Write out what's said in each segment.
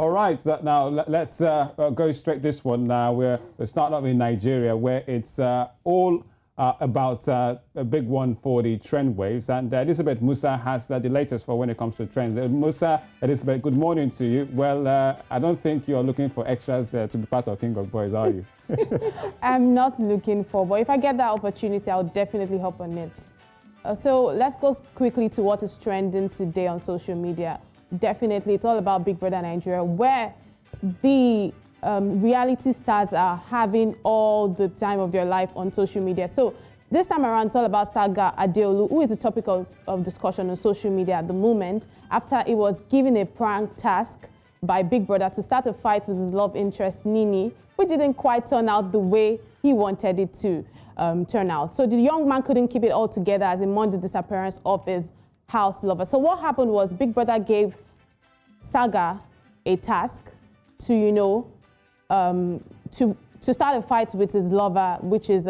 All right, now let's go straight this one now. We're starting up in Nigeria, where it's all about a big one for the trend waves. And Elizabeth Musa has the latest for when it comes to trends. Musa, Elizabeth, good morning to you. Well, I don't think you're looking for extras to be part of King of Boys, are you? I'm not looking for, but if I get that opportunity, I'll definitely hop on it. So let's go quickly to what is trending today on social media. Definitely, it's all about Big Brother Nigeria, where the reality stars are having all the time of their life on social media. So this time around, it's all about Saga Adeolu, who is the topic of discussion on social media at the moment, after he was given a prank task by Big Brother to start a fight with his love interest, Nini, which didn't quite turn out the way he wanted it to turn out. So the young man couldn't keep it all together as he mourned the disappearance of his house lover. So what happened was Big Brother gave Saga a task to, you know, to start a fight with his lover, which is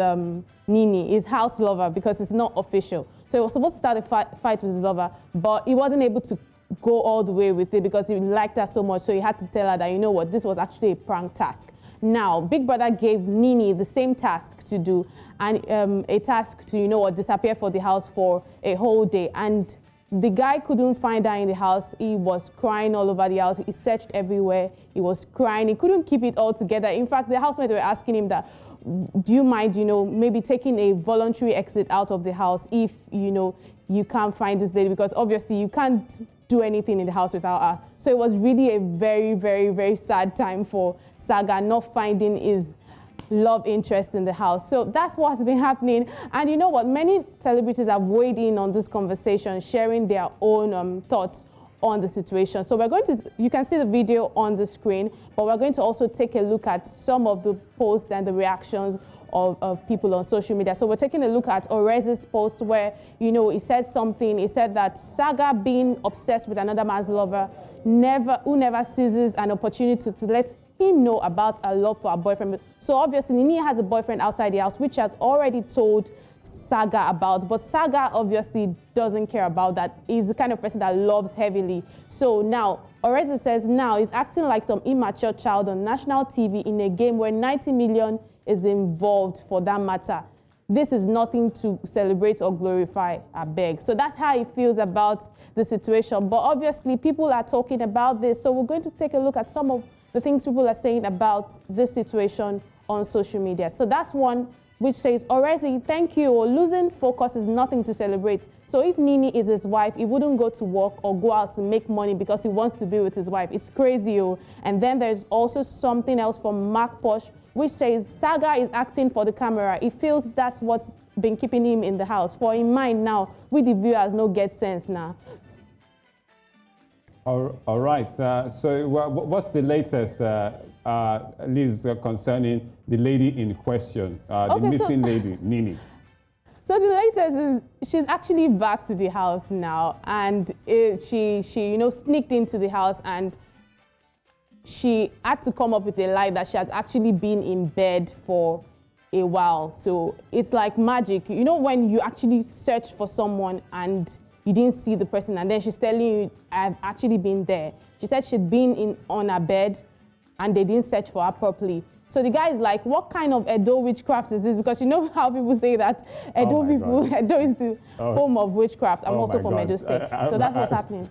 Nini, his house lover, because it's not official. So he was supposed to start a fight with his lover, but he wasn't able to go all the way with it because he liked her so much. So he had to tell her that, you know what, this was actually a prank task. Now, Big Brother gave Nini the same task to do, and a task to, you know what, disappear for the house for a whole day. And the guy couldn't find her in the house. He was crying all over the house. He searched everywhere. He was crying. He couldn't keep it all together. In fact, the housemates were asking him that, do you mind, you know, maybe taking a voluntary exit out of the house if, you know, you can't find this lady, because obviously you can't do anything in the house without her. So it was really a very, very, very sad time for Saga, not finding his love interest in the house. So that's what's been happening. And you know what? Many celebrities have weighed in on this conversation, sharing their own thoughts on the situation. So we're going to, you can see the video on the screen, but we're going to also take a look at some of the posts and the reactions of people on social media. So we're taking a look at Orez's post where, you know, he said something. He said that Saga, being obsessed with another man's lover, who never seizes an opportunity to let him know about her love for her boyfriend. So obviously Nini has a boyfriend outside the house, which has already told Saga about, but Saga obviously doesn't care about that. He's the kind of person that loves heavily. So now Orezi says now he's acting like some immature child on national TV in a game where 90 million is involved for that matter. This is nothing to celebrate or glorify, I beg. So that's how he feels about the situation. But obviously people are talking about this. So we're going to take a look at some of the things people are saying about this situation on social media. So that's one which says, Orezi, thank you. Losing focus is nothing to celebrate. So if Nini is his wife, he wouldn't go to work or go out to make money because he wants to be with his wife. It's crazy. And then there's also something else from Mark Posh, which says Saga is acting for the camera. He feels that's what's been keeping him in the house. For in mind now, we the viewers no get sense now. All right. So what's the latest, Liz, concerning the lady in question, the missing lady, Nini? So the latest is she's actually back to the house now, and she you know, sneaked into the house, and she had to come up with a lie that she has actually been in bed for a while. So it's like magic. You know, when you actually search for someone and you didn't see the person, and then she's telling you, I've actually been there. She said she'd been on her bed and they didn't search for her properly. So the guy is like, what kind of Edo witchcraft is this? Because you know how people say that Edo Edo is the home of witchcraft. I'm also from Edo State. So that's what's happening.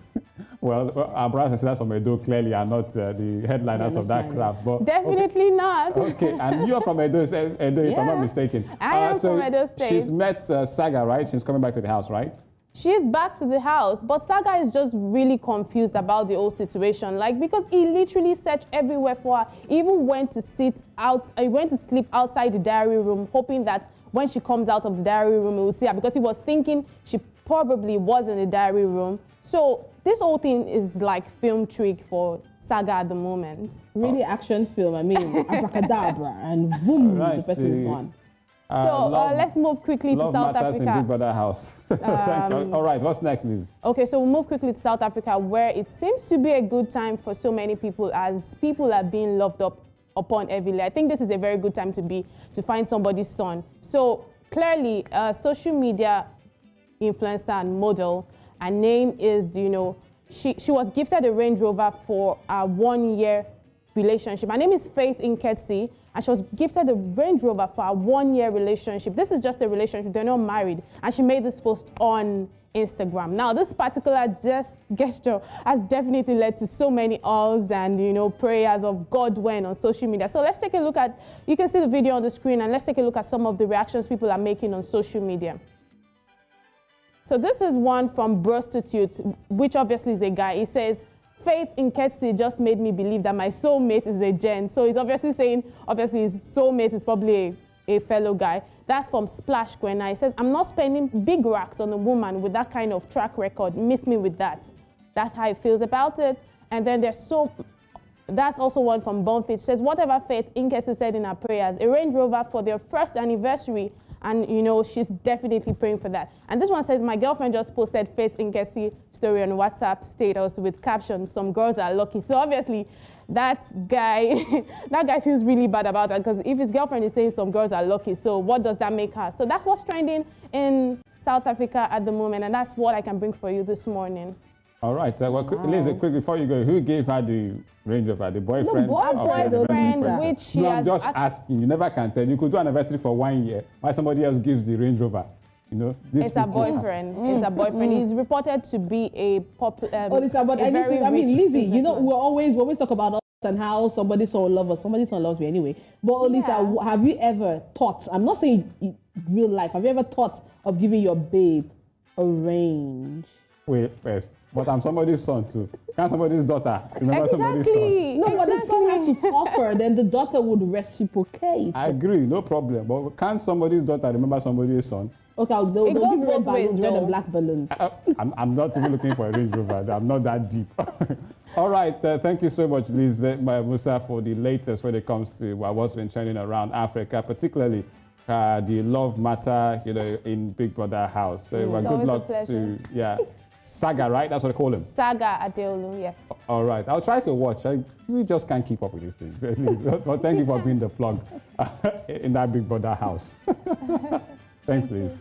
Well, our brothers and sisters from Edo clearly are not the headliners of that craft. But definitely not. Okay, and you're from Edo, if I'm not mistaken. I am from Edo State. She's met Saga, right? She's coming back to the house, right? She's back to the house, but Saga is just really confused about the whole situation. Like, because he literally searched everywhere for her. He even went to sleep outside the diary room, hoping that when she comes out of the diary room, he will see her, because he was thinking she probably was in the diary room. So this whole thing is like film trick for Saga at the moment. Really action film. I mean, abracadabra, and boom, the person is gone. So let's move quickly to South Africa. In Big Brother house. Thank you. All right, what's next, Liz? Okay, so we'll move quickly to South Africa, where it seems to be a good time for so many people, as people are being loved upon heavily. I think this is a very good time to find somebody's son. So clearly, social media influencer and model, her name is, you know, she was gifted a Range Rover for a 1-year relationship. Her name is Faith Nketsi, and she was gifted a Range Rover for a 1-year relationship. This is just a relationship, they're not married. And she made this post on Instagram. Now, this particular gesture has definitely led to so many alls and, you know, prayers of God when on social media. So let's take a look at, you can see the video on the screen, and let's take a look at some of the reactions people are making on social media. So this is one from Prostitute, which obviously is a guy. He says, Faith Nketsi just made me believe that my soulmate is a gen. So he's obviously saying, obviously his soulmate is probably a fellow guy. That's from Splash Gwenna. He says, I'm not spending big racks on a woman with that kind of track record. Miss me with that. That's how he feels about it. And then that's also one from Bonfit. Says, whatever Faith Nketsi said in her prayers, a Range Rover for their first anniversary. And, you know, she's definitely praying for that. And this one says, my girlfriend just posted Faith Nketsi story on WhatsApp status with caption, some girls are lucky. So obviously, that guy feels really bad about that, because if his girlfriend is saying some girls are lucky, so what does that make her? So that's what's trending in South Africa at the moment, and that's what I can bring for you this morning. All right. Well, Lisa, quick before you go, who gave her the Range Rover? The boyfriend? No, boyfriend, which she no, has I'm just asking. You never can tell. You could do an anniversary for 1 year. Why somebody else gives the Range Rover? You know, it's a boyfriend. It's a boyfriend. He's reported to be a popular. Lisa, but Lizzie, you know, we always talk about us and how somebody so love us. Somebody so loves me anyway. But Lisa, have you ever thought? I'm not saying in real life. Have you ever thought of giving your babe a range? Wait, first. But I'm somebody's son too. Can't somebody's daughter remember somebody's son? No, but the son has to offer, then the daughter would reciprocate. I agree, no problem. But can't somebody's daughter remember somebody's son? Okay, they'll give you red balloons, red and black balloons. I'm not even looking for a Range Rover. I'm not that deep. All right, thank you so much, Liz Musa, for the latest when it comes to what's been trending around Africa, particularly the love matter, you know, in Big Brother house. So good luck to Saga, right? That's what I call him. Saga Adeolu, yes. All right, I'll try to watch. We just can't keep up with these things. But thank you for being the plug in that Big Brother house. Thanks, Liz.